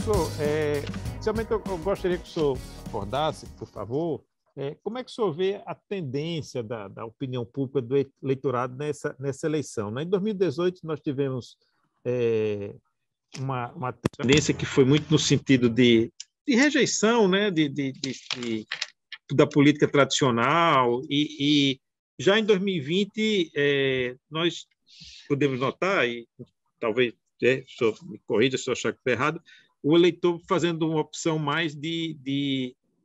Professor, inicialmente eu gostaria que o senhor acordasse, por favor, como é que o senhor vê a tendência da opinião pública do eleitorado nessa eleição, né? Em 2018, nós tivemos uma tendência que foi muito no sentido de rejeição, né? Da política tradicional, e já em 2020, nós podemos notar, e talvez o senhor me corrija se eu achar que está errado, o eleitor fazendo uma opção mais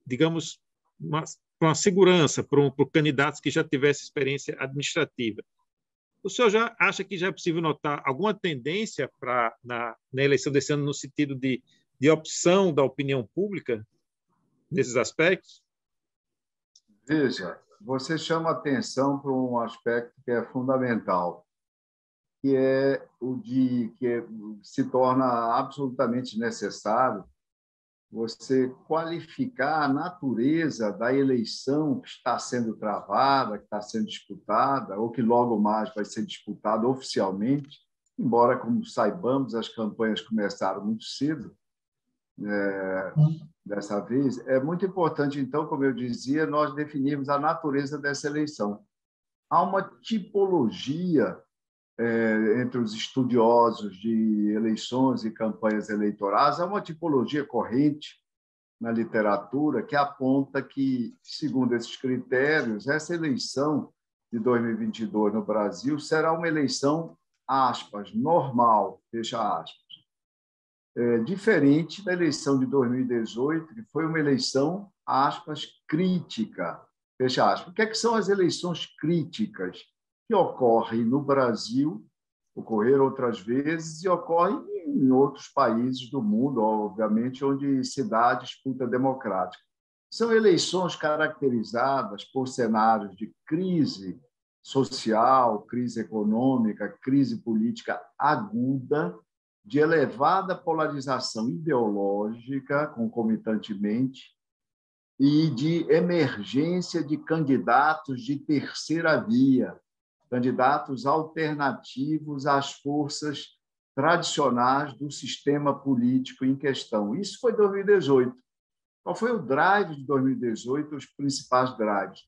digamos, uma segurança para candidatos que já tivessem experiência administrativa. O senhor já acha que já é possível notar alguma tendência na eleição desse ano no sentido de opção da opinião pública nesses aspectos? Veja, você chama atenção para um aspecto que é fundamental, que é se torna absolutamente necessário você qualificar a natureza da eleição que está sendo travada, que está sendo disputada, ou que logo mais vai ser disputada oficialmente, embora, como saibamos, as campanhas começaram muito cedo, dessa vez. É muito importante, então, como eu dizia, nós definirmos a natureza dessa eleição. Há uma tipologia entre os estudiosos de eleições e campanhas eleitorais, há uma tipologia corrente na literatura que aponta que, segundo esses critérios, essa eleição de 2022 no Brasil será uma eleição, aspas, normal, fecha aspas. Diferente da eleição de 2018, que foi uma eleição, aspas, crítica, fecha aspas. O que são as eleições críticas? Que ocorrem no Brasil, ocorreram outras vezes e ocorrem em outros países do mundo, obviamente, onde se dá a disputa democrática. São eleições caracterizadas por cenários de crise social, crise econômica, crise política aguda, de elevada polarização ideológica, concomitantemente, e de emergência de candidatos de terceira via, candidatos alternativos às forças tradicionais do sistema político em questão. Isso foi 2018. Qual foi o drive de 2018, os principais drives?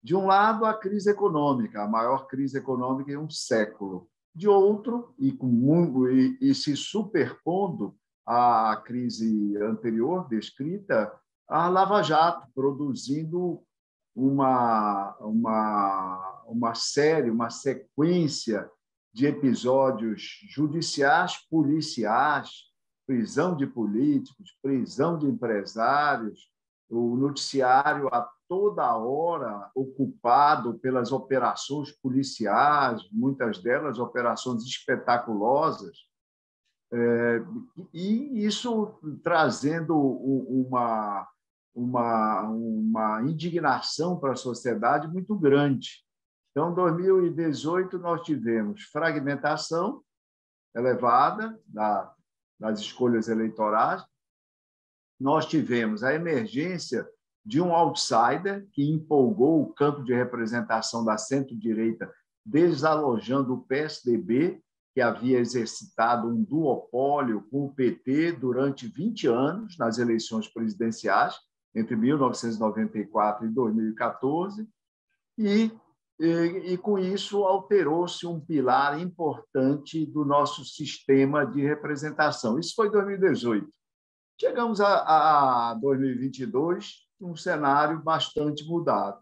De um lado, a crise econômica, a maior crise econômica em um século. De outro, e se superpondo à crise anterior descrita, a Lava Jato, produzindo uma série, uma sequência de episódios judiciais, policiais, prisão de políticos, prisão de empresários, o noticiário a toda hora ocupado pelas operações policiais, muitas delas operações espetaculosas, e isso trazendo uma indignação para a sociedade muito grande. Então, em 2018, nós tivemos fragmentação elevada das escolhas eleitorais, nós tivemos a emergência de um outsider que empolgou o campo de representação da centro-direita, desalojando o PSDB, que havia exercitado um duopólio com o PT durante 20 anos nas eleições presidenciais, entre 1994 e 2014, e com isso alterou-se um pilar importante do nosso sistema de representação. Isso foi 2018. Chegamos a 2022, um cenário bastante mudado.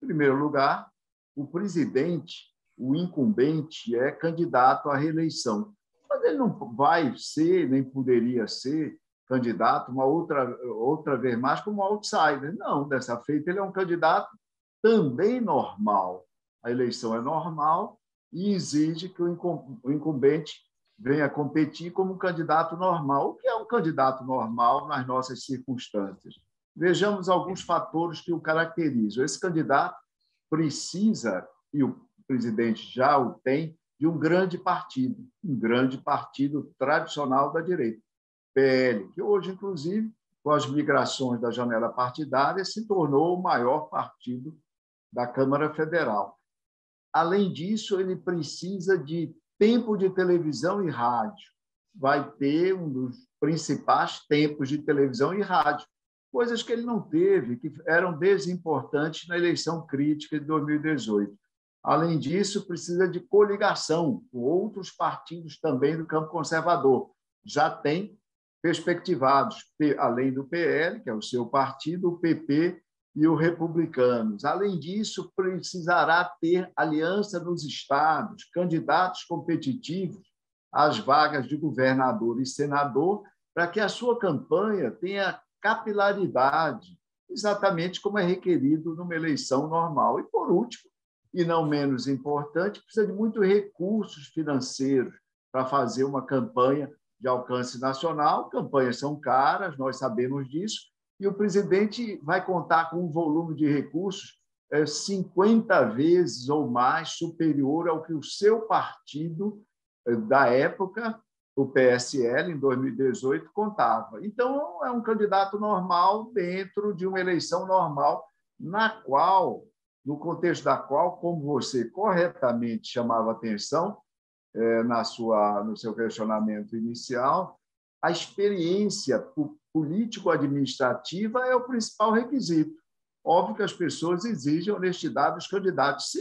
Em primeiro lugar, o presidente, o incumbente, é candidato à reeleição, mas ele não vai ser, nem poderia ser, candidato uma outra vez mais como outsider. Não, dessa feita ele é um candidato também normal. A eleição é normal e exige que o incumbente venha competir como um candidato normal. O que é um candidato normal nas nossas circunstâncias? Vejamos alguns fatores que o caracterizam. Esse candidato precisa, e o presidente já o tem, de um grande partido tradicional da direita. PL, que hoje, inclusive, com as migrações da janela partidária, se tornou o maior partido da Câmara Federal. Além disso, ele precisa de tempo de televisão e rádio. Vai ter um dos principais tempos de televisão e rádio, coisas que ele não teve, que eram desimportantes na eleição crítica de 2018. Além disso, precisa de coligação com outros partidos também do campo conservador. Já tem perspectivados, além do PL, que é o seu partido, o PP e os Republicanos. Além disso, precisará ter aliança nos estados, candidatos competitivos às vagas de governador e senador, para que a sua campanha tenha capilaridade, exatamente como é requerido numa eleição normal. E, por último, e não menos importante, precisa de muitos recursos financeiros para fazer uma campanha de alcance nacional. Campanhas são caras, nós sabemos disso, e o presidente vai contar com um volume de recursos 50 vezes ou mais superior ao que o seu partido da época, o PSL, em 2018, contava. Então, é um candidato normal dentro de uma eleição normal, na qual, no contexto da qual, como você corretamente chamava atenção no seu questionamento inicial, a experiência político-administrativa é o principal requisito. Óbvio que as pessoas exigem honestidade dos candidatos,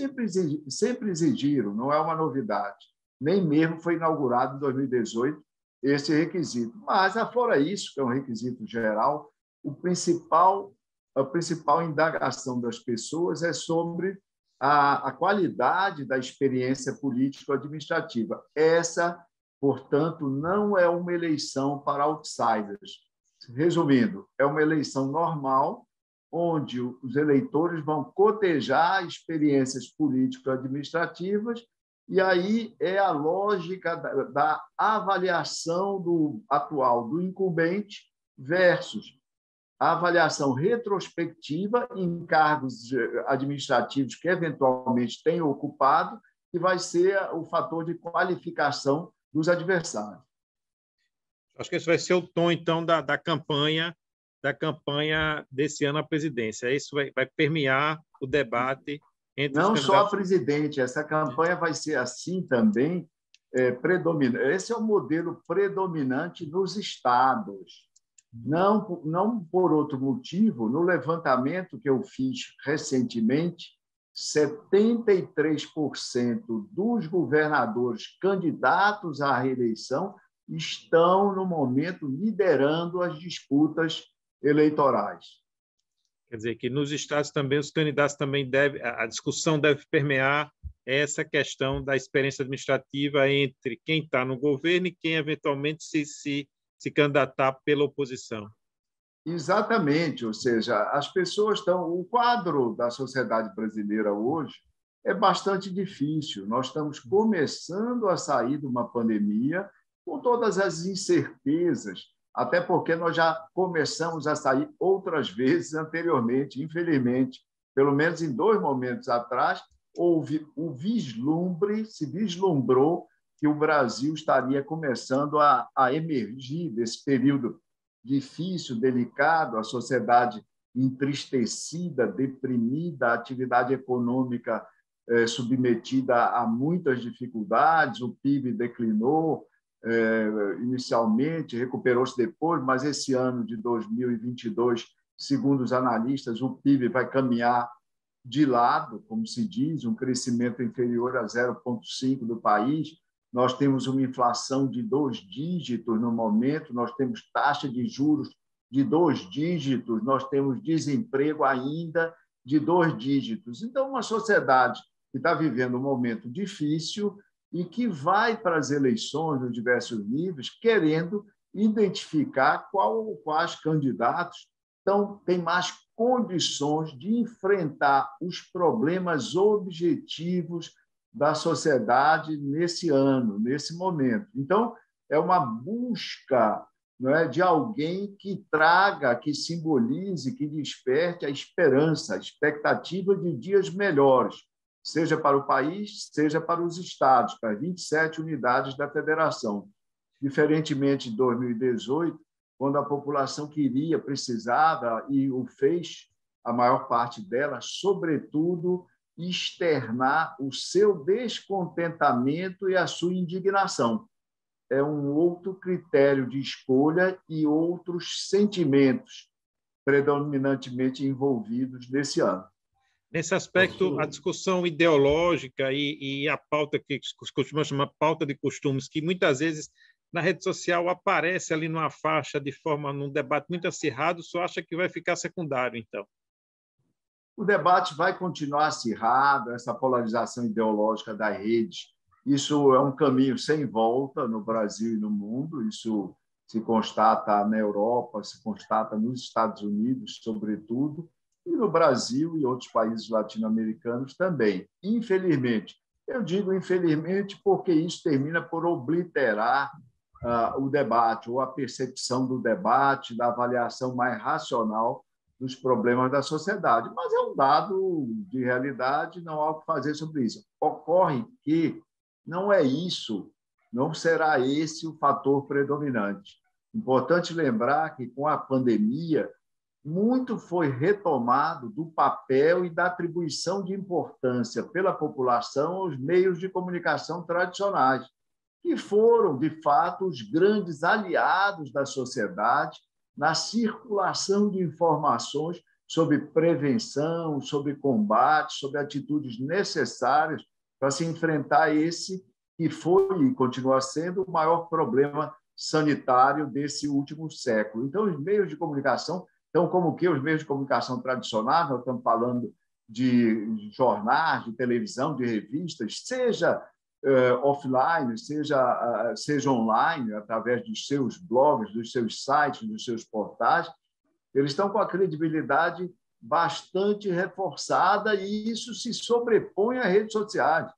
sempre exigiram, não é uma novidade. Nem mesmo foi inaugurado em 2018 esse requisito. Mas, afora isso, que é um requisito geral, a principal indagação das pessoas é sobre a qualidade da experiência político-administrativa. Essa, portanto, não é uma eleição para outsiders. Resumindo, é uma eleição normal, onde os eleitores vão cotejar experiências político-administrativas, e aí é a lógica da avaliação atual do incumbente versus a avaliação retrospectiva em cargos administrativos que eventualmente tenham ocupado, que vai ser o fator de qualificação dos adversários. Acho que esse vai ser o tom, então, da campanha desse ano à presidência. Isso vai permear o debate entre não os só a candidatos. presidente, essa campanha vai ser assim também, predominante. Esse é o modelo predominante nos estados. Não por outro motivo, no levantamento que eu fiz recentemente, 73% dos governadores candidatos à reeleição estão, no momento, liderando as disputas eleitorais. Quer dizer, que nos estados também, os candidatos também a discussão deve permear essa questão da experiência administrativa entre quem está no governo e quem eventualmente se candidatar pela oposição. Exatamente, ou seja, as pessoas estão... O quadro da sociedade brasileira hoje é bastante difícil. Nós estamos começando a sair de uma pandemia com todas as incertezas, até porque nós já começamos a sair outras vezes anteriormente, infelizmente. Pelo menos em 2 momentos atrás, houve o vislumbre, se vislumbrou que o Brasil estaria começando a emergir desse período difícil, delicado, a sociedade entristecida, deprimida, a atividade econômica submetida a muitas dificuldades, o PIB declinou inicialmente, recuperou-se depois, mas esse ano de 2022, segundo os analistas, o PIB vai caminhar de lado, como se diz, um crescimento inferior a 0,5% do país. Nós temos uma inflação de 2 dígitos no momento, nós temos taxa de juros de 2 dígitos, nós temos desemprego ainda de 2 dígitos. Então, uma sociedade que está vivendo um momento difícil e que vai para as eleições nos diversos níveis querendo identificar quais candidatos têm mais condições de enfrentar os problemas objetivos da sociedade nesse ano, nesse momento. Então, é uma busca, não é, de alguém que traga, que simbolize, que desperte a esperança, a expectativa de dias melhores, seja para o país, seja para os estados, para 27 unidades da federação. Diferentemente de 2018, quando a população queria, precisava, e o fez, a maior parte dela, sobretudo, externar o seu descontentamento e a sua indignação. é um outro critério de escolha e outros sentimentos predominantemente envolvidos nesse ano. Nesse aspecto, a discussão ideológica e a pauta que costuma chamar pauta de costumes, que muitas vezes na rede social aparece ali numa faixa num debate muito acirrado, só acha que vai ficar secundário, então? O debate vai continuar acirrado, essa polarização ideológica das redes, isso é um caminho sem volta no Brasil e no mundo, isso se constata na Europa, se constata nos Estados Unidos, sobretudo, e no Brasil e outros países latino-americanos também. Infelizmente, eu digo infelizmente porque isso termina por obliterar o debate, ou a percepção do debate, da avaliação mais racional dos problemas da sociedade. Mas é um dado de realidade, não há o que fazer sobre isso. Ocorre que não é isso, não será esse o fator predominante. Importante lembrar que, com a pandemia, muito foi retomado do papel e da atribuição de importância pela população aos meios de comunicação tradicionais, que foram, de fato, os grandes aliados da sociedade na circulação de informações sobre prevenção, sobre combate, sobre atitudes necessárias para se enfrentar esse que foi e continua sendo o maior problema sanitário desse último século. Então, os meios de comunicação, então, como que os meios de comunicação tradicionais, nós estamos falando de jornais, de televisão, de revistas, seja offline, seja online, através dos seus blogs, dos seus sites, dos seus portais, eles estão com a credibilidade bastante reforçada e isso se sobrepõe às redes sociais.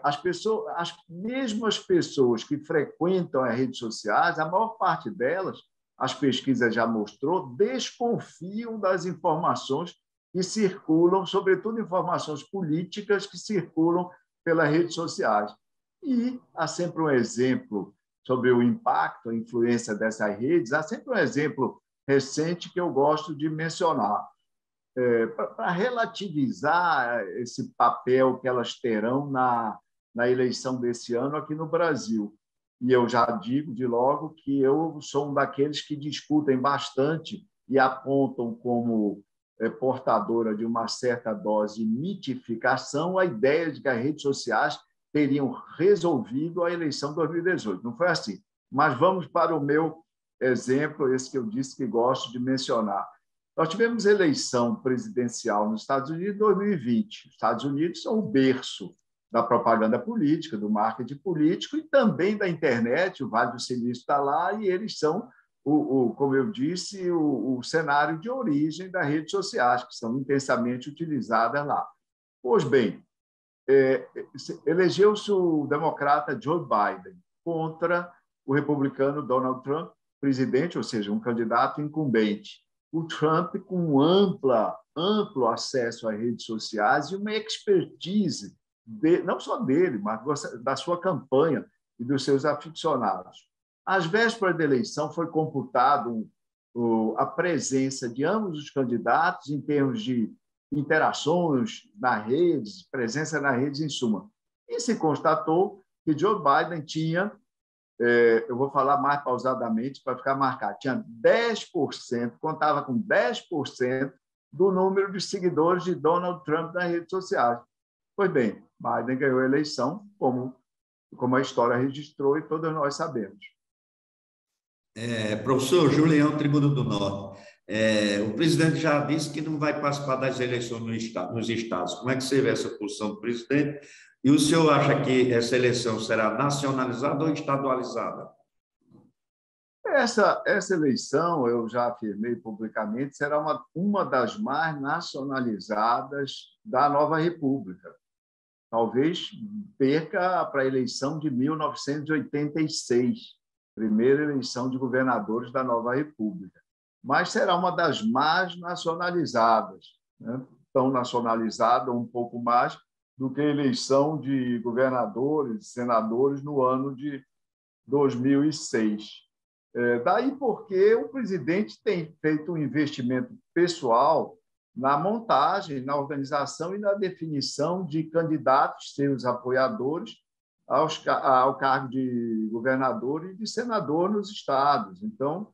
As mesmas pessoas que frequentam as redes sociais, a maior parte delas, as pesquisas já mostrou, desconfiam das informações que circulam, sobretudo informações políticas que circulam pelas redes sociais. E há sempre um exemplo sobre o impacto, a influência dessas redes, há sempre um exemplo recente que eu gosto de mencionar, para relativizar esse papel que elas terão na eleição desse ano aqui no Brasil. E eu já digo de logo que eu sou um daqueles que discutem bastante e apontam como portadora de uma certa dose de mitificação a ideia de que as redes sociais teriam resolvido a eleição de 2018. Não foi assim. Mas vamos para o meu exemplo, esse que eu disse que gosto de mencionar. Nós tivemos eleição presidencial nos Estados Unidos em 2020. Os Estados Unidos são o berço da propaganda política, do marketing político e também da internet. O Vale do Silício está lá e eles são, como eu disse, o cenário de origem das redes sociais, que são intensamente utilizadas lá. Pois bem, elegeu-se o democrata Joe Biden contra o republicano Donald Trump, presidente, ou seja, um candidato incumbente. O Trump com amplo acesso às redes sociais e uma expertise, não só dele, mas da sua campanha e dos seus aficionados. Às vésperas da eleição foi computado a presença de ambos os candidatos em termos de interações nas redes, presença nas redes, em suma. E se constatou que Joe Biden tinha, eu vou falar mais pausadamente para ficar marcado, tinha 10%, contava com 10% do número de seguidores de Donald Trump nas redes sociais. Pois bem, Biden ganhou a eleição, como a história registrou e todos nós sabemos. Professor Julião, Tribuno do Norte, o presidente já disse que não vai participar das eleições nos estados. Como é que você vê essa posição do presidente? E o senhor acha que essa eleição será nacionalizada ou estadualizada? Essa eleição, eu já afirmei publicamente, será uma das mais nacionalizadas da nova República. Talvez perca para a eleição de 1986, primeira eleição de governadores da nova República. Mas será uma das mais nacionalizadas, né? Tão nacionalizada, um pouco mais, do que a eleição de governadores e senadores no ano de 2006. Daí porque o presidente tem feito um investimento pessoal na montagem, na organização e na definição de candidatos, seus apoiadores, ao cargo de governador e de senador nos estados. Então,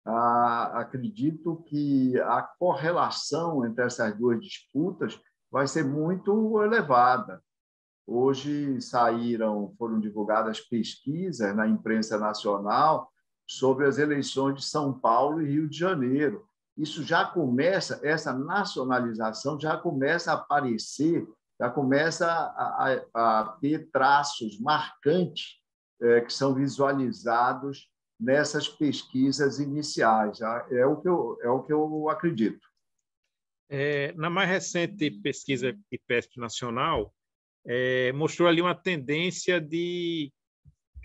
acredito que a correlação entre essas duas disputas vai ser muito elevada. Hoje foram divulgadas pesquisas na imprensa nacional sobre as eleições de São Paulo e Rio de Janeiro. Isso já começa, essa nacionalização já começa a aparecer, já começa a ter traços marcantes que são visualizados nessas pesquisas iniciais. É o que eu acredito. Na mais recente pesquisa IPESP nacional, mostrou ali uma tendência de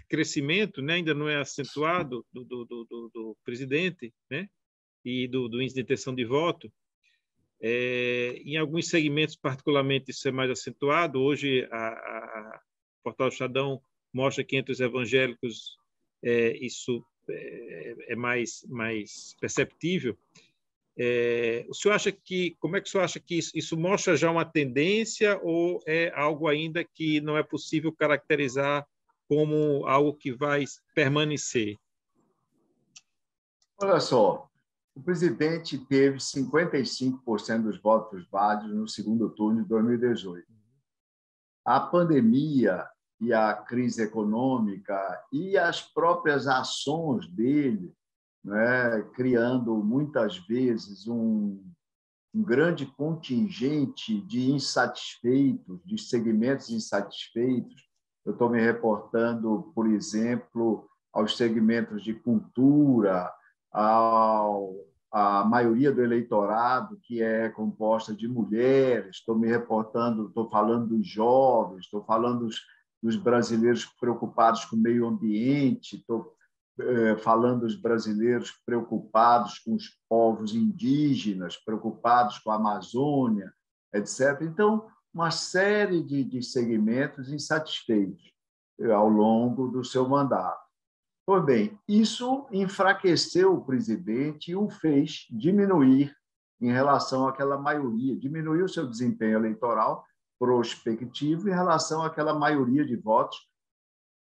crescimento, né? Ainda não é acentuado, do presidente, né? E do índice de intenção de voto. Em alguns segmentos, particularmente, isso é mais acentuado. Hoje, a Portal do Estadão mostra que entre os evangélicos isso é mais perceptível. O senhor acha como é que o senhor acha que isso mostra já uma tendência ou é algo ainda que não é possível caracterizar como algo que vai permanecer? Olha só, o presidente teve 55% dos votos válidos no segundo turno de 2018. A pandemia e a crise econômica e as próprias ações dele, né, criando muitas vezes um grande contingente de insatisfeitos, de segmentos insatisfeitos. Eu estou me reportando, por exemplo, aos segmentos de cultura, a maioria do eleitorado que é composta de mulheres, estou falando dos jovens, estou falando dos brasileiros preocupados com o meio ambiente, estou falando dos brasileiros preocupados com os povos indígenas, preocupados com a Amazônia, etc. Então, uma série de segmentos insatisfeitos ao longo do seu mandato. Pois bem, isso enfraqueceu o presidente e o fez diminuir em relação àquela maioria, diminuiu o seu desempenho eleitoral prospectivo em relação àquela maioria de votos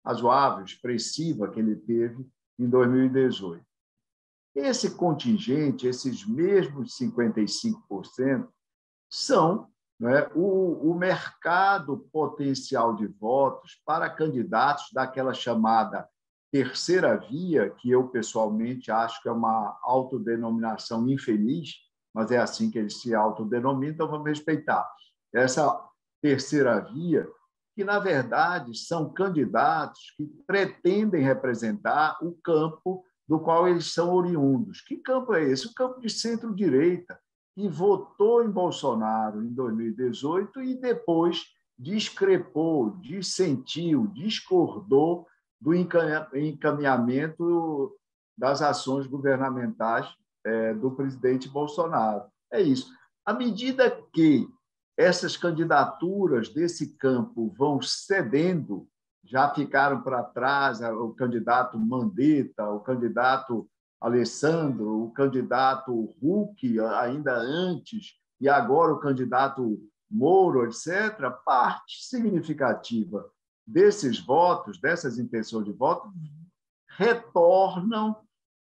razoável, expressiva que ele teve em 2018. Esse contingente, esses mesmos 55%, são, né, o mercado potencial de votos para candidatos daquela chamada terceira via, que eu pessoalmente acho que é uma autodenominação infeliz, mas é assim que eles se autodenominam, então vamos respeitar. Essa terceira via, que, na verdade, são candidatos que pretendem representar o campo do qual eles são oriundos. Que campo é esse? O campo de centro-direita, que votou em Bolsonaro em 2018 e depois discrepou, dissentiu, discordou do encaminhamento das ações governamentais do presidente Bolsonaro. É isso. À medida que essas candidaturas desse campo vão cedendo, já ficaram para trás o candidato Mandetta, o candidato Alessandro, o candidato Huck, ainda antes, e agora o candidato Moro, etc., parte significativa desses votos, dessas intenções de voto, retornam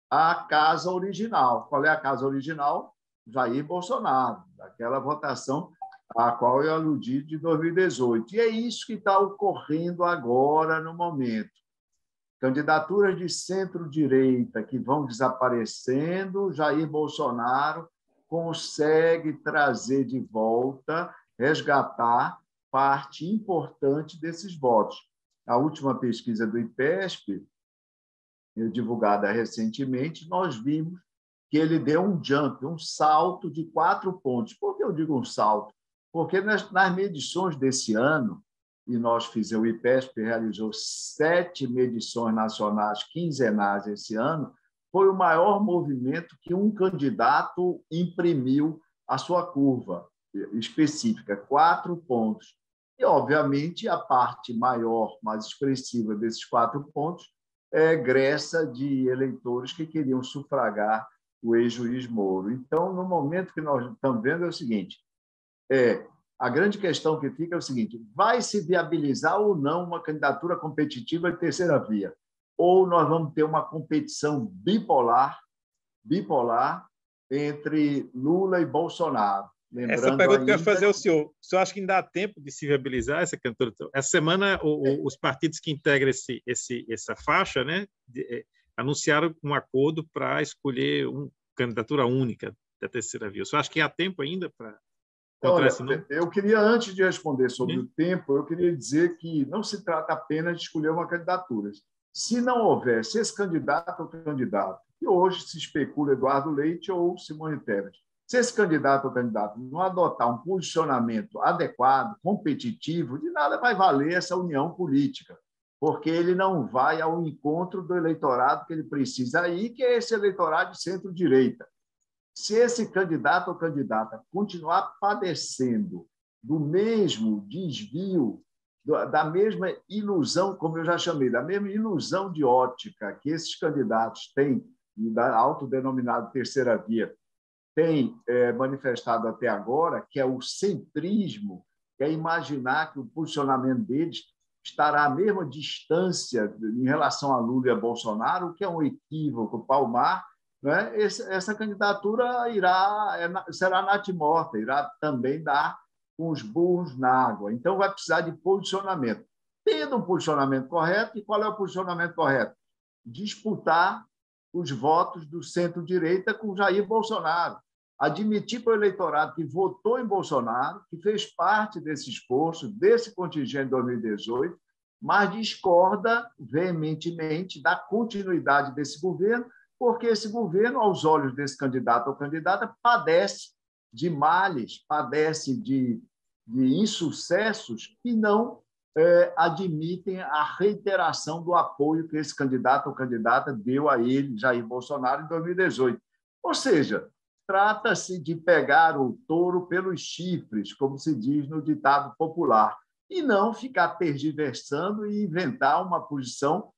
à casa original. Qual é a casa original? Jair Bolsonaro, daquela votação a qual eu aludi de 2018. E é isso que está ocorrendo agora, no momento. Candidaturas de centro-direita que vão desaparecendo, Jair Bolsonaro consegue trazer de volta, resgatar parte importante desses votos. A última pesquisa do IPESP, divulgada recentemente, nós vimos que ele deu um jump, um salto de 4 pontos. Por que eu digo um salto? Porque nas medições desse ano, e nós fizemos, o IPESP realizou 7 medições nacionais quinzenais esse ano, foi o maior movimento que um candidato imprimiu a sua curva específica, 4 pontos. E, obviamente, a parte maior, mais expressiva desses 4 pontos é egressa de eleitores que queriam sufragar o ex-juiz Moro. Então, no momento que nós estamos vendo, é o seguinte, a grande questão que fica é o seguinte: vai se viabilizar ou não uma candidatura competitiva de terceira via? Ou nós vamos ter uma competição bipolar entre Lula e Bolsonaro? Essa Lembrando pergunta que eu ia ainda fazer ao senhor. O senhor acha que ainda dá tempo de se viabilizar essa candidatura? Essa semana, os partidos que integram essa faixa, né, anunciaram um acordo para escolher uma candidatura única da terceira via. O senhor acha que há tempo ainda para encontrar esse nome? Eu queria, antes de responder sobre o tempo, eu queria dizer que não se trata apenas de escolher uma candidatura. Se não houvesse esse candidato ou candidato, que hoje se especula Eduardo Leite ou Simone Tebet, se esse candidato ou candidato não adotar um posicionamento adequado, competitivo, de nada vai valer essa união política, porque ele não vai ao encontro do eleitorado que ele precisa ir, que é esse eleitorado de centro-direita. Se esse candidato ou candidata continuar padecendo do mesmo desvio, da mesma ilusão, como eu já chamei, da mesma ilusão de ótica que esses candidatos têm, e da autodenominada terceira via, têm manifestado até agora, que é o centrismo, que é imaginar que o posicionamento deles estará à mesma distância em relação a Lula e a Bolsonaro, o que é um equívoco palmar, né? Essa candidatura será natimorta, irá também dar com os burros na água. Então, vai precisar de posicionamento. Tendo um posicionamento correto, e qual é o posicionamento correto? Disputar os votos do centro-direita com Jair Bolsonaro. Admitir para o eleitorado que votou em Bolsonaro, que fez parte desse esforço, desse contingente de 2018, mas discorda veementemente da continuidade desse governo, porque esse governo, aos olhos desse candidato ou candidata, padece de males, padece de insucessos que não admitem a reiteração do apoio que esse candidato ou candidata deu a ele, Jair Bolsonaro, em 2018. Ou seja, trata-se de pegar o touro pelos chifres, como se diz no ditado popular, e não ficar tergiversando e inventar uma posição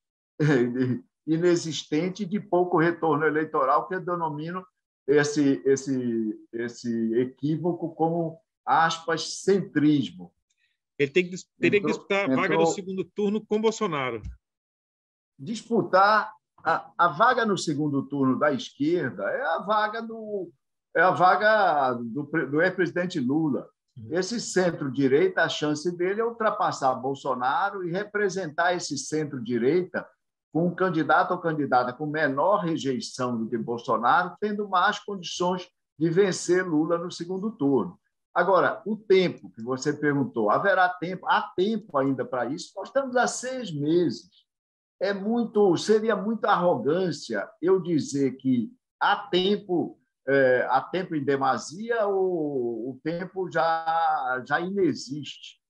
inexistente de pouco retorno eleitoral, que eu denomino esse equívoco como, aspas, centrismo. Ele teria que disputar a vaga no segundo turno com Bolsonaro. Disputar a vaga no segundo turno da esquerda é a vaga do ex-presidente Lula. Esse centro-direita, a chance dele é ultrapassar Bolsonaro e representar esse centro-direita com um candidato ou candidata com menor rejeição do que Bolsonaro, tendo mais condições de vencer Lula no segundo turno. Agora, o tempo que você perguntou, haverá tempo? Há tempo ainda para isso? Nós estamos há 6 meses. Seria muita arrogância eu dizer que há tempo em demasia ou o tempo já inexiste.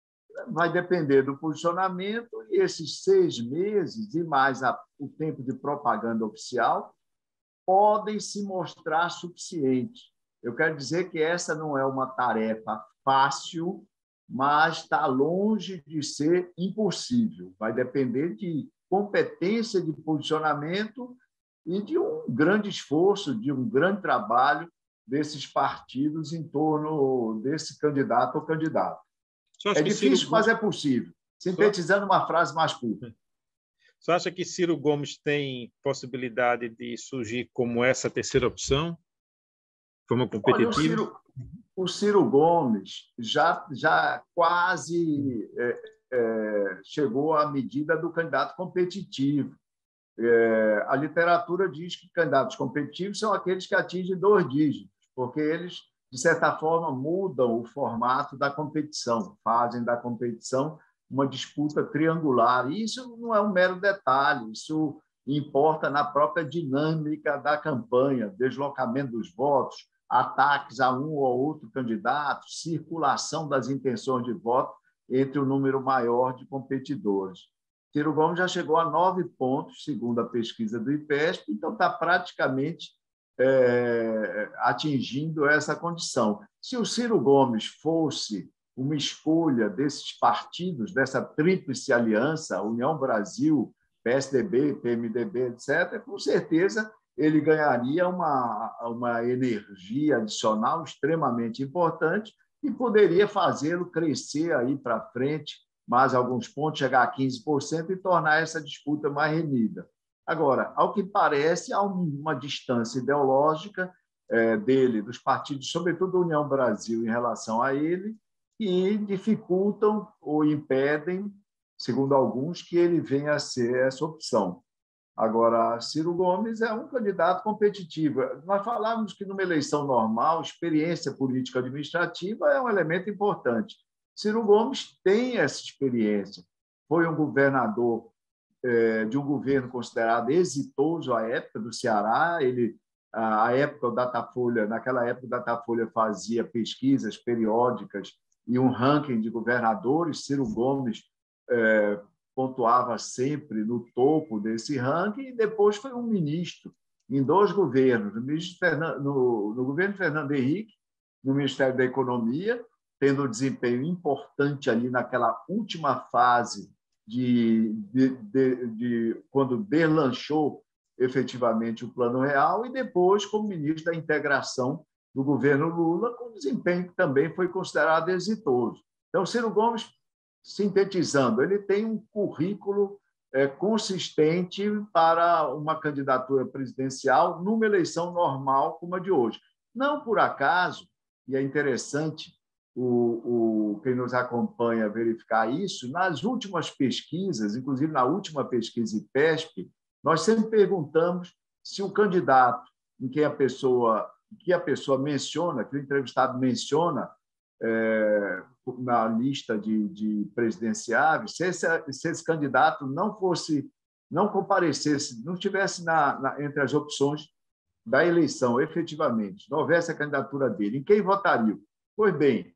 Vai depender do posicionamento, e esses 6 meses e mais o tempo de propaganda oficial podem se mostrar suficientes. Eu quero dizer que essa não é uma tarefa fácil, mas está longe de ser impossível. Vai depender de competência de posicionamento e de um grande esforço, de um grande trabalho desses partidos em torno desse candidato ou candidata. É difícil, mas é possível. Sintetizando uma frase mais curta. Você acha que Ciro Gomes tem possibilidade de surgir como essa terceira opção? Forma competitiva? Olha, o Ciro Gomes já quase chegou à medida do candidato competitivo. A literatura diz que candidatos competitivos são aqueles que atingem 2 dígitos, porque eles, de certa forma, mudam o formato da competição, fazem da competição uma disputa triangular. E isso não é um mero detalhe, isso importa na própria dinâmica da campanha, deslocamento dos votos, ataques a um ou outro candidato, circulação das intenções de voto entre um número maior de competidores. Ciro Gomes já chegou a 9 pontos, segundo a pesquisa do IPESP, então está praticamente atingindo essa condição. Se o Ciro Gomes fosse uma escolha desses partidos, dessa tríplice aliança, União Brasil, PSDB, PMDB, etc., com certeza ele ganharia uma energia adicional extremamente importante e poderia fazê-lo crescer aí para frente, mais alguns pontos, chegar a 15% e tornar essa disputa mais renhida. Agora, ao que parece, há uma distância ideológica dele, dos partidos, sobretudo da União Brasil, em relação a ele, que dificultam ou impedem, segundo alguns, que ele venha a ser essa opção. Agora, Ciro Gomes é um candidato competitivo. Nós falávamos que, numa eleição normal, experiência política administrativa é um elemento importante. Ciro Gomes tem essa experiência. Foi um governador de um governo considerado exitoso à época do Ceará. Naquela época, o Datafolha fazia pesquisas periódicas e um ranking de governadores. Ciro Gomes pontuava sempre no topo desse ranking, e depois foi um ministro em 2 governos, no governo Fernando Henrique, no Ministério da Economia, tendo um desempenho importante ali naquela última fase de quando deslanchou efetivamente o Plano Real, e depois como ministro da Integração do governo Lula, com desempenho que também foi considerado exitoso. Então, Ciro Gomes, sintetizando, ele tem um currículo consistente para uma candidatura presidencial numa eleição normal como a de hoje. Não por acaso, e é interessante quem nos acompanha verificar isso, nas últimas pesquisas, inclusive na última pesquisa IPESP, nós sempre perguntamos se o candidato que a pessoa menciona, que o entrevistado menciona na lista de presidenciáveis, se esse candidato não comparecesse, não estivesse entre as opções da eleição, efetivamente, não houvesse a candidatura dele, em quem votaria? Pois bem,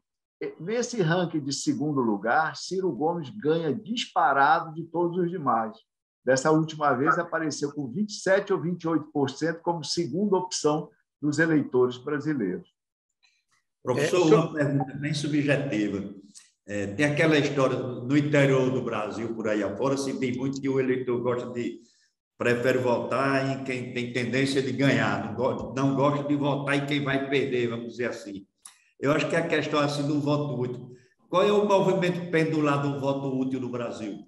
nesse ranking de segundo lugar, Ciro Gomes ganha disparado de todos os demais. Dessa última vez, apareceu com 27% ou 28% como segunda opção dos eleitores brasileiros. Professor, uma pergunta bem subjetiva. Tem aquela história no interior do Brasil, por aí afora, se tem muito que o eleitor prefere votar em quem tem tendência de ganhar, não gosta de votar em quem vai perder, vamos dizer assim. Eu acho que a questão assim do voto útil. Qual é o movimento pendular do voto útil no Brasil?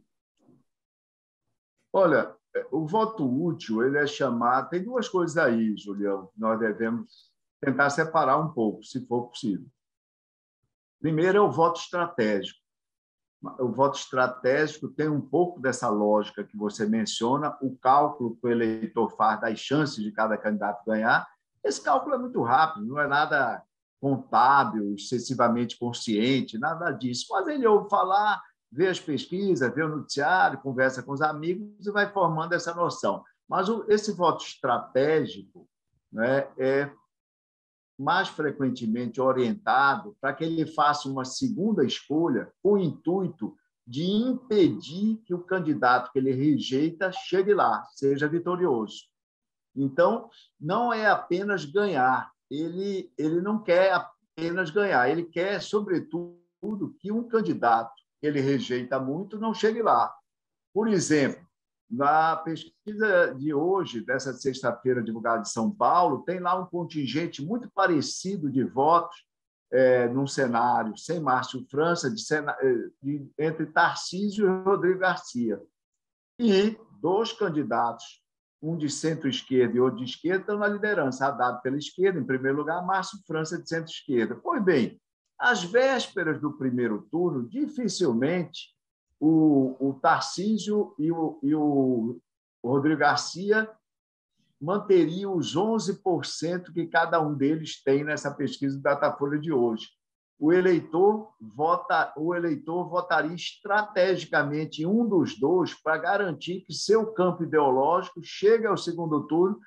Olha, o voto útil, ele é chamado... Tem 2 coisas aí, Julião, que nós devemos tentar separar um pouco, se for possível. Primeiro é o voto estratégico. O voto estratégico tem um pouco dessa lógica que você menciona, o cálculo que o eleitor faz das chances de cada candidato ganhar. Esse cálculo é muito rápido, não é nada contábil, excessivamente consciente, nada disso. Mas ele ouve falar, vê as pesquisas, vê o noticiário, conversa com os amigos e vai formando essa noção. Mas esse voto estratégico, né, é mais frequentemente orientado para que ele faça uma segunda escolha com o intuito de impedir que o candidato que ele rejeita chegue lá, seja vitorioso. Então, não é apenas ganhar, ele não quer apenas ganhar, ele quer, sobretudo, que um candidato que ele rejeita muito não chegue lá. Por exemplo, na pesquisa de hoje, dessa sexta-feira, divulgada de São Paulo, tem lá um contingente muito parecido de votos num cenário sem Márcio França, entre Tarcísio e Rodrigo Garcia. E 2 candidatos, um de centro-esquerda e outro de esquerda, estão na liderança. Haddad pela esquerda, em primeiro lugar, Márcio França de centro-esquerda. Pois bem, às vésperas do primeiro turno, dificilmente o Tarcísio e o Rodrigo Garcia manteriam os 11% que cada um deles tem nessa pesquisa do Datafolha de hoje. O eleitor votaria estrategicamente em um dos 2 para garantir que seu campo ideológico chegue ao segundo turno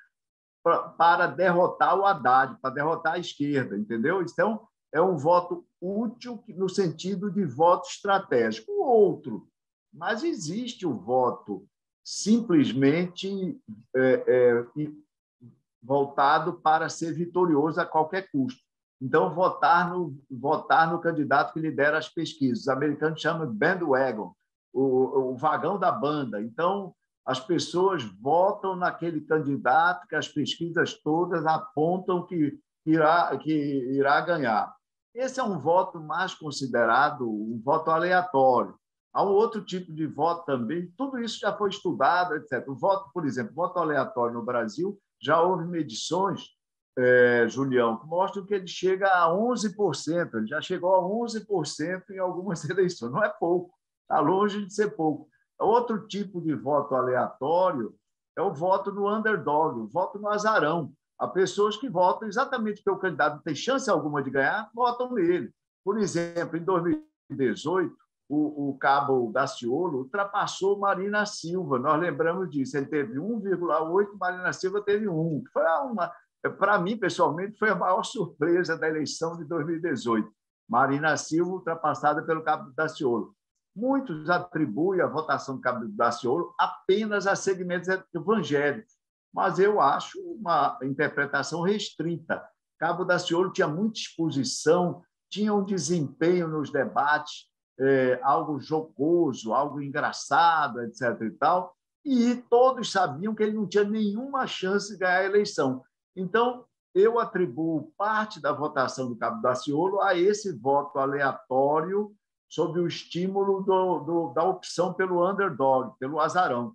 para derrotar o Haddad, para derrotar a esquerda, entendeu? Então, é um voto útil no sentido de voto estratégico. O outro, mas existe o voto simplesmente voltado para ser vitorioso a qualquer custo. Então, votar no candidato que lidera as pesquisas. Os americanos chamam de bandwagon, o vagão da banda. Então, as pessoas votam naquele candidato que as pesquisas todas apontam que irá ganhar. Esse é um voto mais considerado um voto aleatório. Há um outro tipo de voto também, tudo isso já foi estudado, etc. O voto, por exemplo, voto aleatório no Brasil, já houve medições, Julião, que mostram que ele chega a 11%, ele já chegou a 11% em algumas eleições. Não é pouco, está longe de ser pouco. Outro tipo de voto aleatório é o voto no underdog, o voto no azarão. Há pessoas que votam exatamente porque o candidato não tem chance alguma de ganhar, votam nele. Por exemplo, em 2018, o cabo Daciolo ultrapassou Marina Silva. Nós lembramos disso. Ele teve 1,8, Marina Silva teve 1. Para mim, pessoalmente, foi a maior surpresa da eleição de 2018. Marina Silva ultrapassada pelo cabo Daciolo. Muitos atribuem a votação do cabo Daciolo apenas a segmentos evangélicos, mas eu acho uma interpretação restrita. Cabo Daciolo tinha muita exposição, tinha um desempenho nos debates, algo jocoso, algo engraçado, etc. e tal, e todos sabiam que ele não tinha nenhuma chance de ganhar a eleição. Então, eu atribuo parte da votação do cabo Daciolo a esse voto aleatório sob o estímulo da opção pelo underdog, pelo azarão.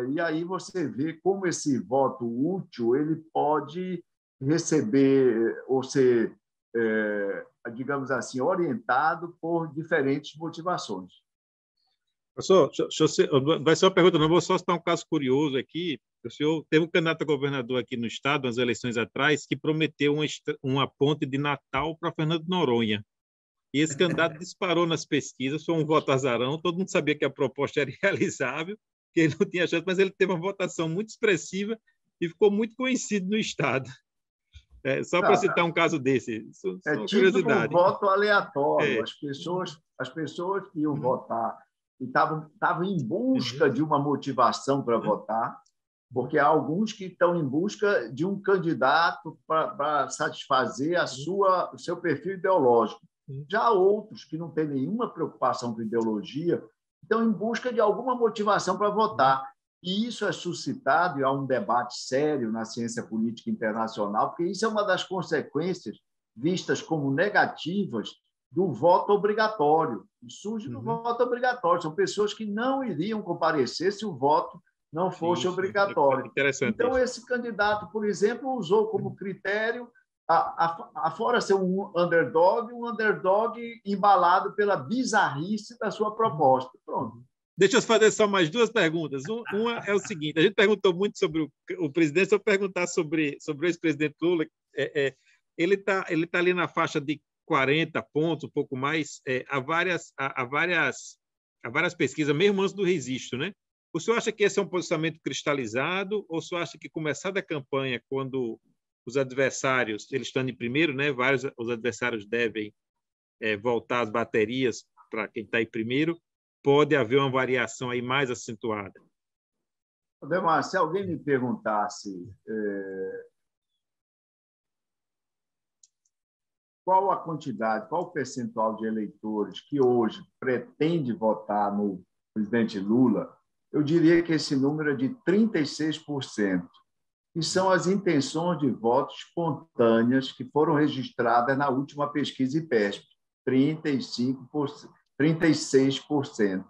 E aí você vê como esse voto útil ele pode receber ou ser, digamos assim, orientado por diferentes motivações. Professor, vai ser uma pergunta, não vou só citar um caso curioso aqui. O senhor teve um candidato a governador aqui no estado, nas eleições atrás, que prometeu uma ponte de Natal para Fernando de Noronha. E esse candidato disparou nas pesquisas, foi um voto azarão, todo mundo sabia que a proposta era irrealizável, que ele não tinha chance, mas ele teve uma votação muito expressiva e ficou muito conhecido no estado. Só para citar um caso desse. É típico voto aleatório. É. As pessoas que iam votar e estavam em busca de uma motivação para votar, porque há alguns que estão em busca de um candidato para satisfazer o seu perfil ideológico. Já há outros que não têm nenhuma preocupação com ideologia, estão em busca de alguma motivação para votar. E isso é suscitado, e há um debate sério na ciência política internacional, porque isso é uma das consequências vistas como negativas do voto obrigatório. Surge do voto obrigatório. São pessoas que não iriam comparecer se o voto não fosse obrigatório. Então, esse candidato, por exemplo, usou como critério, fora ser um underdog embalado pela bizarrice da sua proposta. Pronto. Deixa eu fazer só mais duas perguntas. Uma é o seguinte: a gente perguntou muito sobre o presidente, se eu perguntar sobre o ex-presidente Lula, ele tá ali na faixa de 40 pontos, um pouco mais, há várias pesquisas, mesmo antes do registro, né? O senhor acha que esse é um posicionamento cristalizado, ou o senhor acha que, começada a campanha, quando os adversários, eles estão em primeiro, né? Os adversários devem voltar as baterias para quem está em primeiro, pode haver uma variação aí mais acentuada? Ademar, se alguém me perguntasse qual a quantidade, qual o percentual de eleitores que hoje pretende votar no presidente Lula, eu diria que esse número é de 36%, que são as intenções de voto espontâneas que foram registradas na última pesquisa IPESP, 36%.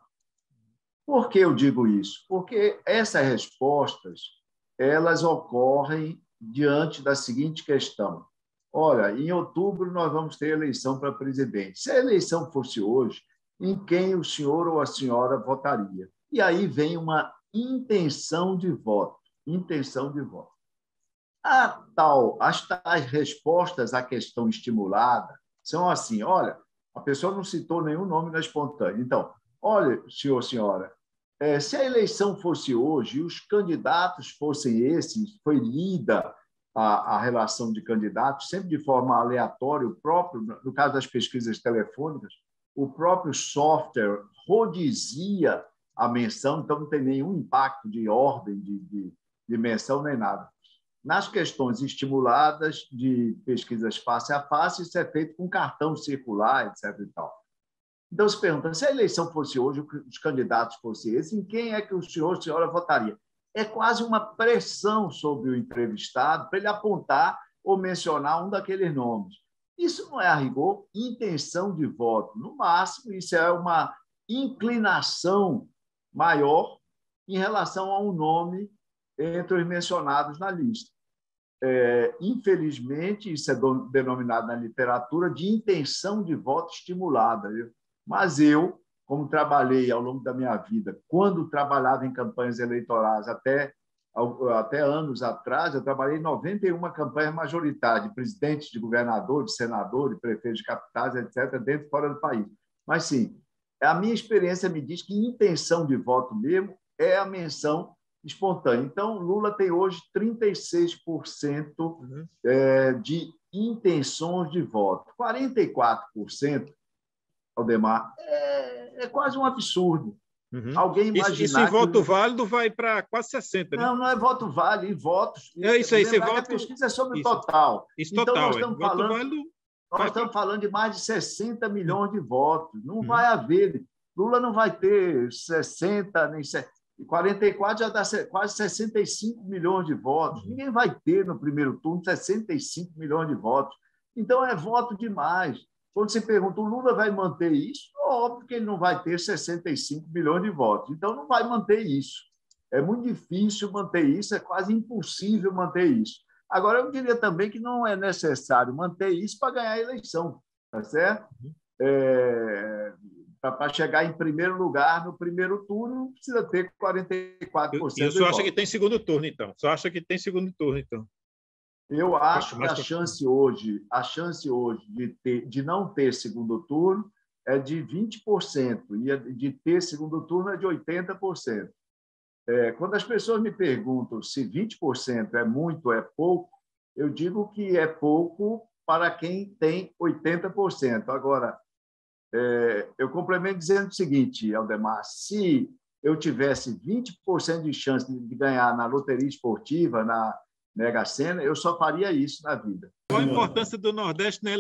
Por que eu digo isso? Porque essas respostas elas ocorrem diante da seguinte questão. Olha, em outubro nós vamos ter eleição para presidente. Se a eleição fosse hoje, em quem o senhor ou a senhora votaria? E aí vem uma intenção de voto. Intenção de voto. As tais respostas à questão estimulada são assim, olha, a pessoa não citou nenhum nome na espontânea. Então, olha, senhor ou senhora, se a eleição fosse hoje e os candidatos fossem esses, foi lida a relação de candidatos, sempre de forma aleatória, o próprio, no caso das pesquisas telefônicas, o próprio software rodizia a menção, então não tem nenhum impacto de ordem de menção nem nada. Nas questões estimuladas de pesquisas face a face, isso é feito com cartão circular, etc. E tal. Então, se pergunta, se a eleição fosse hoje, os candidatos fossem esses, em quem é que o senhor ou a senhora votaria? É quase uma pressão sobre o entrevistado para ele apontar ou mencionar um daqueles nomes. Isso não é, a rigor, intenção de voto. No máximo, isso é uma inclinação maior em relação a um nome entre os mencionados na lista. Infelizmente, isso é denominado na literatura de intenção de voto estimulada. Mas eu, como trabalhei ao longo da minha vida, quando trabalhava em campanhas eleitorais até anos atrás, eu trabalhei em 91 campanhas majoritárias, de presidente, de governador, de senador, de prefeito de capitais, etc., dentro e fora do país. Mas, sim, a minha experiência me diz que intenção de voto mesmo é a menção espontânea. Então, Lula tem hoje 36% de intenções de voto. 44%, Aldemar, é quase um absurdo. Alguém imaginar isso em voto válido vai para quase 60%, né? Não é voto válido, em votos. Isso aí, voto... A pesquisa é sobre o total. Isso então, total, nós estamos falando de mais de 60 milhões de votos. Não vai haver. Lula não vai ter 60, nem 44, já dá quase 65 milhões de votos. Ninguém vai ter no primeiro turno 65 milhões de votos. Então, é voto demais. Quando se pergunta, o Lula vai manter isso? Óbvio que ele não vai ter 65 milhões de votos. Então, não vai manter isso. É muito difícil manter isso, é quase impossível manter isso. Agora, eu diria também que não é necessário manter isso para ganhar a eleição, tá certo? Para chegar em primeiro lugar no primeiro turno, não precisa ter 44%. E o senhor acha que tem segundo turno, então? Só acha que tem segundo turno, então? Eu acho que a chance hoje de não ter segundo turno é de 20%, e de ter segundo turno é de 80%. Quando as pessoas me perguntam se 20% é muito ou é pouco, eu digo que é pouco para quem tem 80%. Agora, eu complemento dizendo o seguinte, Aldemar, se eu tivesse 20% de chance de ganhar na loteria esportiva, na Mega Sena, eu só faria isso na vida. Qual a importância do Nordeste na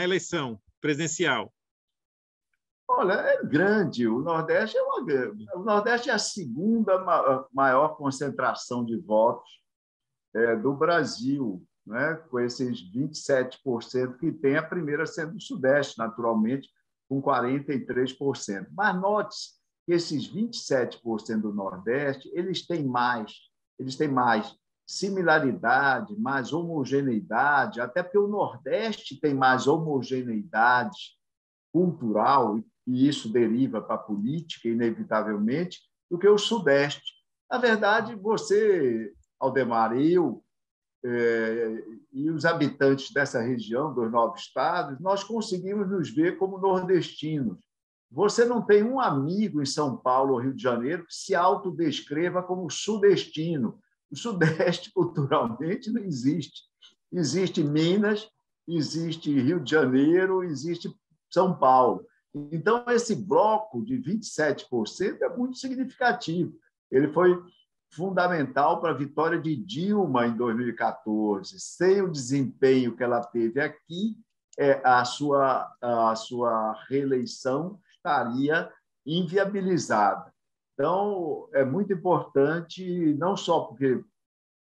eleição presidencial? Olha, é grande. O Nordeste é a segunda maior concentração de votos do Brasil, né? Com esses 27% que tem, a primeira sendo o Sudeste, naturalmente, com 43%. Mas note-se que esses 27% do Nordeste, eles têm mais similaridade, mais homogeneidade, até porque o Nordeste tem mais homogeneidade cultural, e isso deriva para a política, inevitavelmente, do que o Sudeste. Na verdade, você, Aldemar, eu e os habitantes dessa região, dos 9 estados, nós conseguimos nos ver como nordestinos. Você não tem um amigo em São Paulo ou Rio de Janeiro que se autodescreva como sudestino. O Sudeste, culturalmente, não existe. Existe Minas, existe Rio de Janeiro, existe São Paulo. Então, esse bloco de 27% é muito significativo. Ele foi fundamental para a vitória de Dilma em 2014. Sem o desempenho que ela teve aqui, a sua reeleição estaria inviabilizada. Então, é muito importante, não só porque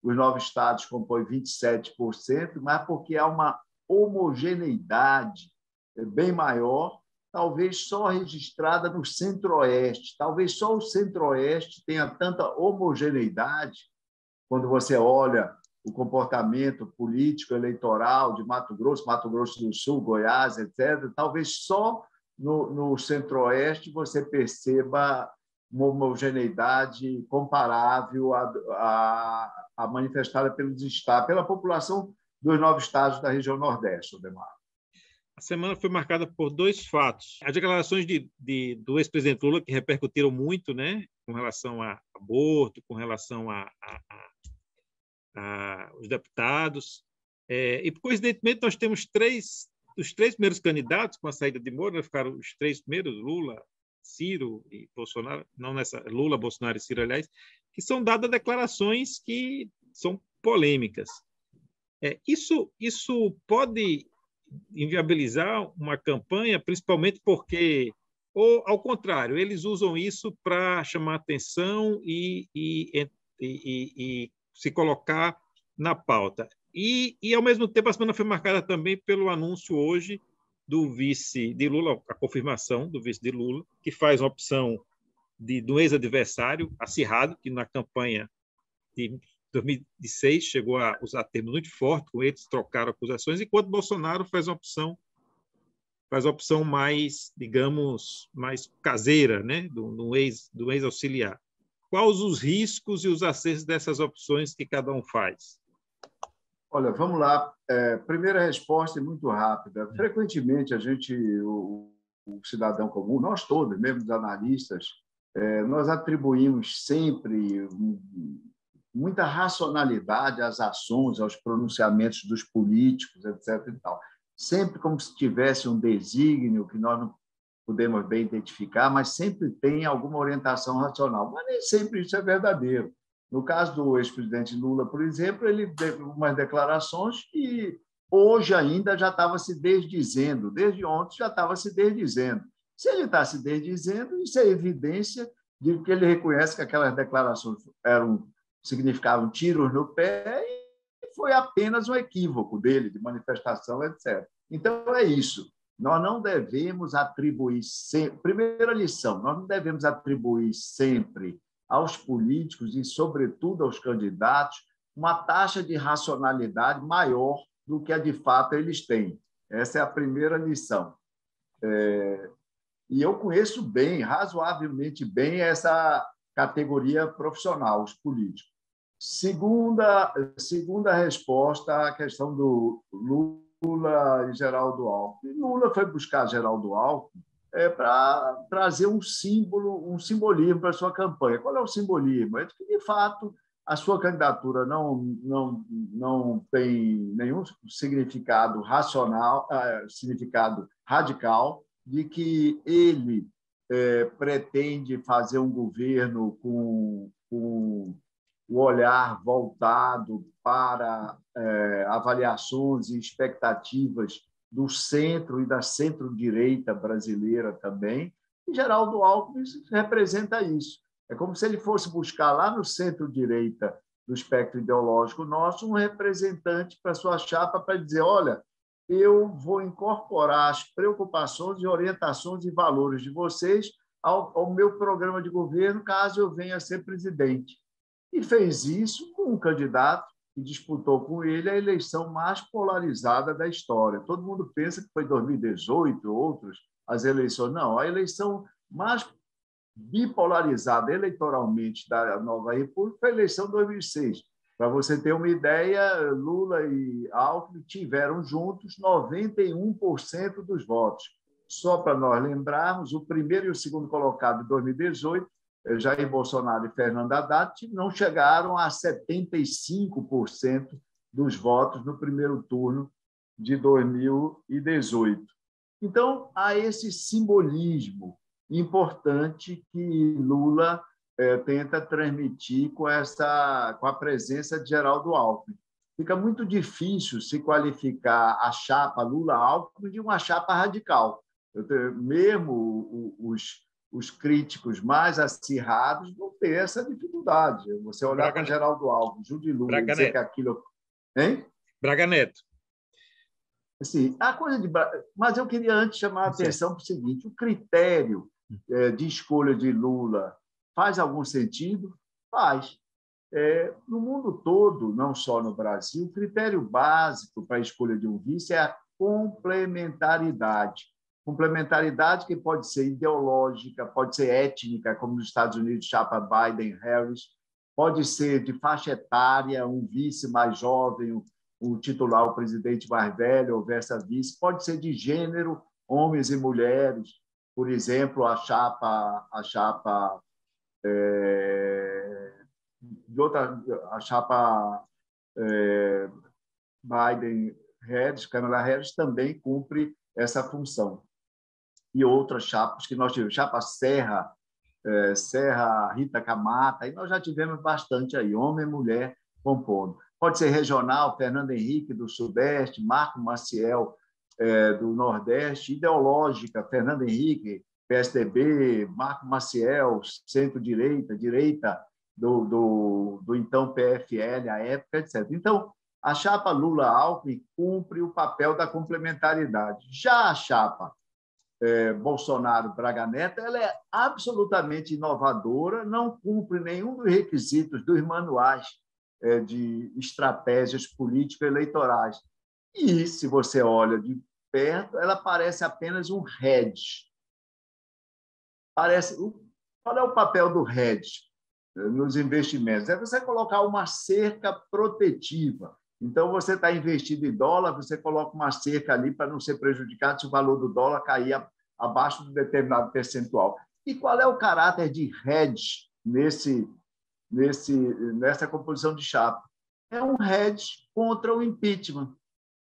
os 9 estados compõem 27%, mas porque há uma homogeneidade bem maior, talvez só registrada no Centro-Oeste. Talvez só o Centro-Oeste tenha tanta homogeneidade quando você olha o comportamento político eleitoral de Mato Grosso do Sul, Goiás, etc. Talvez só no Centro-Oeste você perceba uma homogeneidade comparável à manifestada pela população dos 9 estados da região Nordeste, Aldemar. A semana foi marcada por 2 fatos. As declarações do ex-presidente Lula, que repercutiram muito, né, com relação a aborto, com relação aos deputados. E, coincidentemente, nós temos os 3 primeiros candidatos com a saída de Moura, ficaram os 3 primeiros, Lula, Ciro e Bolsonaro, Lula, Bolsonaro e Ciro, aliás, que são dadas declarações que são polêmicas. Isso pode inviabilizar uma campanha, principalmente porque, ou ao contrário, eles usam isso para chamar atenção e se colocar na pauta. E, ao mesmo tempo, a semana foi marcada também pelo anúncio hoje do vice de Lula, a confirmação do vice de Lula, que faz uma opção do ex-adversário acirrado, que na campanha de 2006 chegou a usar termos muito fortes, com eles trocaram acusações, enquanto Bolsonaro faz a opção mais, digamos, mais caseira, né, do ex-auxiliar. Quais os riscos e os acertos dessas opções que cada um faz? Olha, vamos lá. Primeira resposta é muito rápida. Frequentemente, o cidadão comum, nós todos, mesmo os analistas, nós atribuímos sempre muita racionalidade às ações, aos pronunciamentos dos políticos, etc. E tal. Sempre como se tivesse um desígnio que nós não podemos bem identificar, mas sempre tem alguma orientação racional. Mas nem sempre isso é verdadeiro. No caso do ex-presidente Lula, por exemplo, ele deu umas declarações que hoje ainda já estava se desdizendo, desde ontem já estava se desdizendo. Se ele está se desdizendo, isso é evidência de que ele reconhece que aquelas declarações significavam tiros no pé e foi apenas um equívoco dele, de manifestação, etc. Então, é isso. Nós não devemos atribuir sempre... Primeira lição, nós não devemos atribuir sempre aos políticos e, sobretudo, aos candidatos, uma taxa de racionalidade maior do que a de fato eles têm. Essa é a primeira lição. E eu conheço bem, razoavelmente bem, essa categoria profissional, os políticos. Segunda resposta à questão do Lula e Geraldo Alckmin. Lula foi buscar Geraldo Alckmin para trazer um simbolismo para a sua campanha. Qual é o simbolismo? É que, de fato, a sua candidatura não tem nenhum significado racional, significado radical, de que ele pretende fazer um governo com o olhar voltado para avaliações e expectativas do centro e da centro-direita brasileira também, e Geraldo Alckmin representa isso. É como se ele fosse buscar lá no centro-direita do espectro ideológico nosso um representante para sua chapa para dizer, olha, eu vou incorporar as preocupações e orientações e valores de vocês ao meu programa de governo, caso eu venha a ser presidente. E fez isso com um candidato que disputou com ele a eleição mais polarizada da história. Todo mundo pensa que foi 2018, outros, as eleições. Não, a eleição mais bipolarizada eleitoralmente da nova República foi a eleição de 2006. Para você ter uma ideia, Lula e Alckmin tiveram juntos 91% dos votos. Só para nós lembrarmos, o primeiro e o segundo colocado de 2018, Jair Bolsonaro e Fernando Haddad, não chegaram a 75% dos votos no primeiro turno de 2018. Então, há esse simbolismo importante que Lula tenta transmitir com a presença de Geraldo Alckmin. Fica muito difícil se qualificar a chapa Lula-Alckmin de uma chapa radical. Mesmo os críticos mais acirrados vão ter essa dificuldade. Você olhar para Geraldo Alckmin, Júlio de Lula, e dizer que aquilo... Hein? Braga Neto. Assim, a coisa de... Mas eu queria antes chamar a atenção para o seguinte, o critério de escolha de Lula faz algum sentido? Faz. No mundo todo, não só no Brasil, o critério básico para a escolha de um vice é a complementaridade. Complementaridade que pode ser ideológica, pode ser étnica, como nos Estados Unidos, chapa Biden-Harris, pode ser de faixa etária, um vice mais jovem, o titular, o presidente mais velho, ou vice, pode ser de gênero, homens e mulheres. Por exemplo, a chapa Biden-Harris, Kamala Harris, também cumpre essa função. E outras chapas que nós tivemos, chapa Serra, Rita Camata, e nós já tivemos bastante aí, homem e mulher compondo. Pode ser regional, Fernando Henrique, do Sudeste, Marco Maciel, do Nordeste, ideológica, Fernando Henrique, PSDB, Marco Maciel, centro-direita, direita do então PFL, à época, etc. Então, A chapa Lula-Alckmin cumpre o papel da complementaridade. Já a chapa Bolsonaro-Braga Neto, ela é absolutamente inovadora, não cumpre nenhum dos requisitos dos manuais de estratégias político-eleitorais. E, se você olha de perto, ela parece apenas um hedge. Qual é o papel do hedge nos investimentos? É você colocar uma cerca protetiva. Então, você está investido em dólar, você coloca uma cerca ali para não ser prejudicado se o valor do dólar cair abaixo de um determinado percentual. E qual é o caráter de hedge nessa composição de chapa? É um hedge contra o impeachment.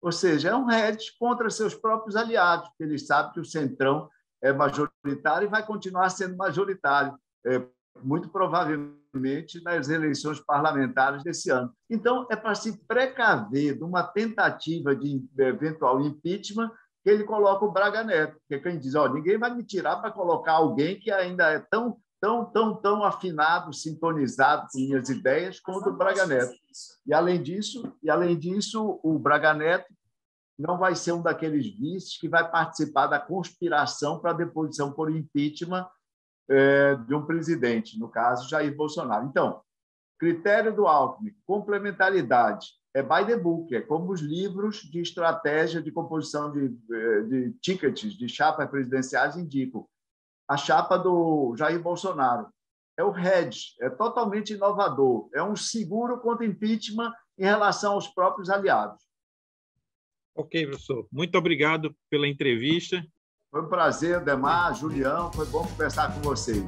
Ou seja, é um hedge contra seus próprios aliados, porque eles sabem que o Centrão é majoritário e vai continuar sendo majoritário, muito provavelmente nas eleições parlamentares desse ano. Então, é para se precaver de uma tentativa de eventual impeachment que ele coloca o Braga Neto, porque quem diz, ninguém vai me tirar para colocar alguém que ainda é tão afinado, sintonizado com minhas ideias quanto o Braga Neto. E, além disso, o Braga Neto não vai ser um daqueles vices que vai participar da conspiração para a deposição por impeachment de um presidente, no caso, Jair Bolsonaro. Então, critério do Alckmin, complementaridade, é by the book, é como os livros de estratégia de composição de tickets, de chapas presidenciais indicam. A chapa do Jair Bolsonaro é o hedge, é totalmente inovador, é um seguro contra impeachment em relação aos próprios aliados. Ok, professor. Muito obrigado pela entrevista. Foi um prazer, Demar, Julião, foi bom conversar com vocês.